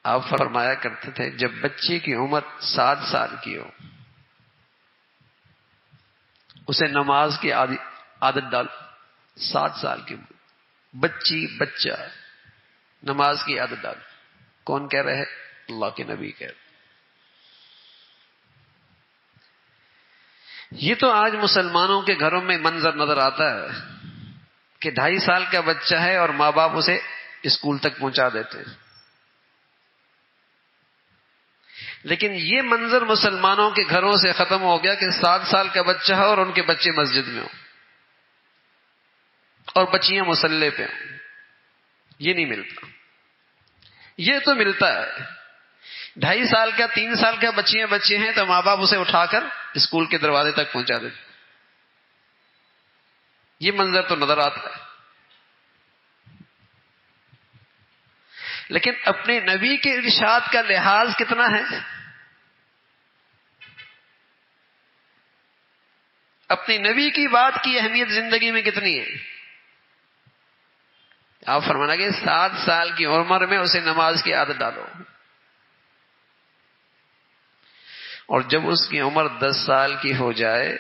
آپ فرمایا کرتے تھے جب بچے کی عمر 7 سال کی ہو اسے نماز کی عادت ڈال. 7 سال کی بچہ نماز کی عادت ڈال. کون کہہ رہے ہیں؟ اللہ کے نبی کہہ رہے. یہ تو آج مسلمانوں کے گھروں میں منظر نظر آتا ہے کہ 2.5 سال کا بچہ ہے اور ماں باپ اسے اسکول تک پہنچا دیتے ہیں. لیکن یہ منظر مسلمانوں کے گھروں سے ختم ہو گیا کہ 7 سال کا بچہ ہے اور ان کے بچے مسجد میں ہوں اور بچیاں مصلی پہ ہوں. یہ نہیں ملتا. یہ تو ملتا ہے 2.5 سال کا 3 سال کا بچے ہیں تو ماں باپ اسے اٹھا کر اسکول کے دروازے تک پہنچا دیتے. یہ منظر تو نظر آتا ہے. لیکن اپنے نبی کے ارشاد کا لحاظ کتنا ہے؟ اپنے نبی کی بات کی اہمیت زندگی میں کتنی ہے؟ آپ فرمانا کہ 7 سال کی عمر میں اسے نماز کی عادت ڈالو اور جب اس کی عمر 10 سال کی ہو جائے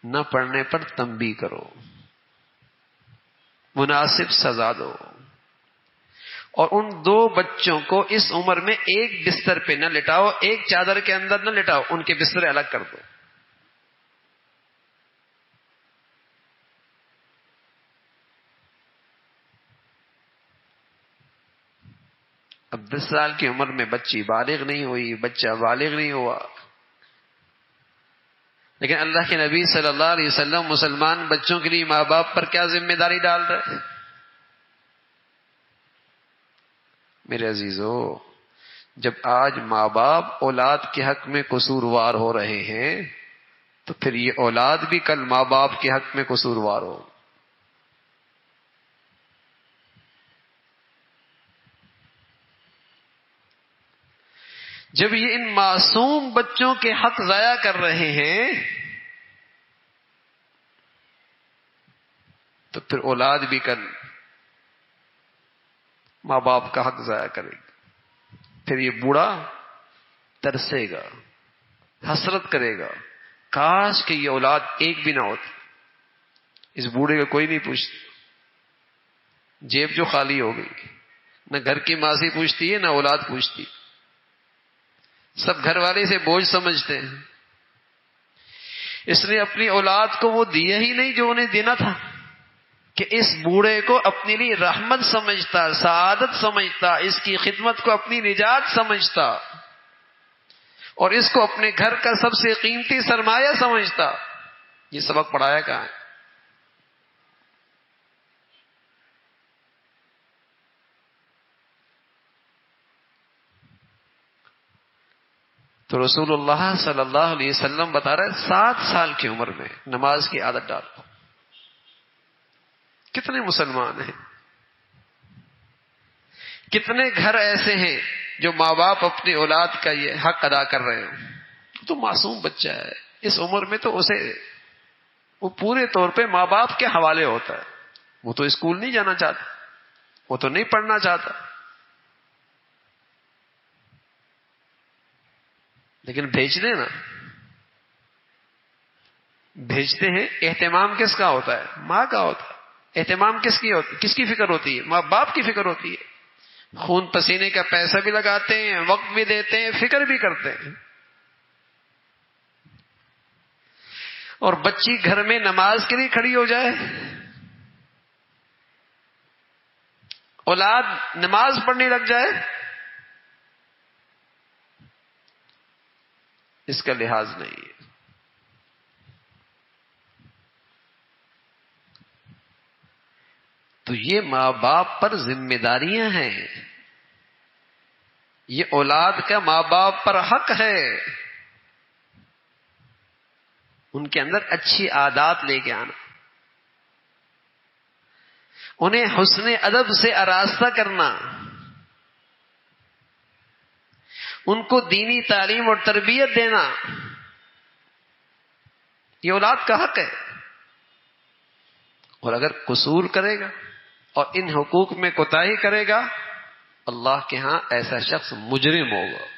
نہ پڑھنے پر تنبیہ کرو، مناسب سزا دو، اور ان 2 بچوں کو اس عمر میں ایک بستر پہ نہ لٹاؤ، ایک چادر کے اندر نہ لٹاؤ، ان کے بستر الگ کر دو. اب 10 سال کی عمر میں بچی بالغ نہیں ہوئی، بچہ بالغ نہیں ہوا، لیکن اللہ کے نبی صلی اللہ علیہ وسلم مسلمان بچوں کے لیے ماں باپ پر کیا ذمہ داری ڈال رہے ہیں؟ میرے عزیزو، جب آج ماں باپ اولاد کے حق میں قصوروار ہو رہے ہیں تو پھر یہ اولاد بھی کل ماں باپ کے حق میں قصوروار ہو. جب یہ ان معصوم بچوں کے حق ضائع کر رہے ہیں تو پھر اولاد بھی کل ماں باپ کا حق ضائع کرے گی. پھر یہ بوڑھا ترسے گا، حسرت کرے گا، کاش کہ یہ اولاد ایک بھی نہ ہوتی. اس بوڑھے کا کوئی نہیں پوچھتا، جیب جو خالی ہو گئی، نہ گھر کی ماسی پوچھتی ہے نہ اولاد پوچھتی. سب گھر والے سے بوجھ سمجھتے ہیں. اس نے اپنی اولاد کو وہ دیا ہی نہیں جو انہیں دینا تھا، کہ اس بوڑھے کو اپنے لیے رحمت سمجھتا، سعادت سمجھتا، اس کی خدمت کو اپنی نجات سمجھتا اور اس کو اپنے گھر کا سب سے قیمتی سرمایہ سمجھتا. یہ سبق پڑھایا کہاں ہے؟ تو رسول اللہ صلی اللہ علیہ وسلم بتا رہے 7 سال کی عمر میں نماز کی عادت ڈالو. کتنے مسلمان ہیں، کتنے گھر ایسے ہیں جو ماں باپ اپنی اولاد کا یہ حق ادا کر رہے ہیں؟ تو معصوم بچہ ہے، اس عمر میں تو اسے وہ پورے طور پہ ماں باپ کے حوالے ہوتا ہے. وہ تو اسکول نہیں جانا چاہتا، وہ تو نہیں پڑھنا چاہتا، لیکن بھیج دیں نا. بھیجتے ہیں. اہتمام کس کا ہوتا ہے؟ ماں کا ہوتا ہے. اہتمام کس کی فکر ہوتی ہے؟ ماں باپ کی فکر ہوتی ہے. خون پسینے کا پیسہ بھی لگاتے ہیں، وقت بھی دیتے ہیں، فکر بھی کرتے ہیں. اور بچی گھر میں نماز کے لیے کھڑی ہو جائے، اولاد نماز پڑھنے لگ جائے، اس کا لحاظ نہیں ہے. تو یہ ماں باپ پر ذمہ داریاں ہیں، یہ اولاد کا ماں باپ پر حق ہے. ان کے اندر اچھی عادات لے کے آنا، انہیں حسن ادب سے آراستہ کرنا، ان کو دینی تعلیم اور تربیت دینا، یہ اولاد کا حق ہے. اور اگر قصور کرے گا اور ان حقوق میں کوتاہی کرے گا اللہ کے ہاں ایسا شخص مجرم ہوگا.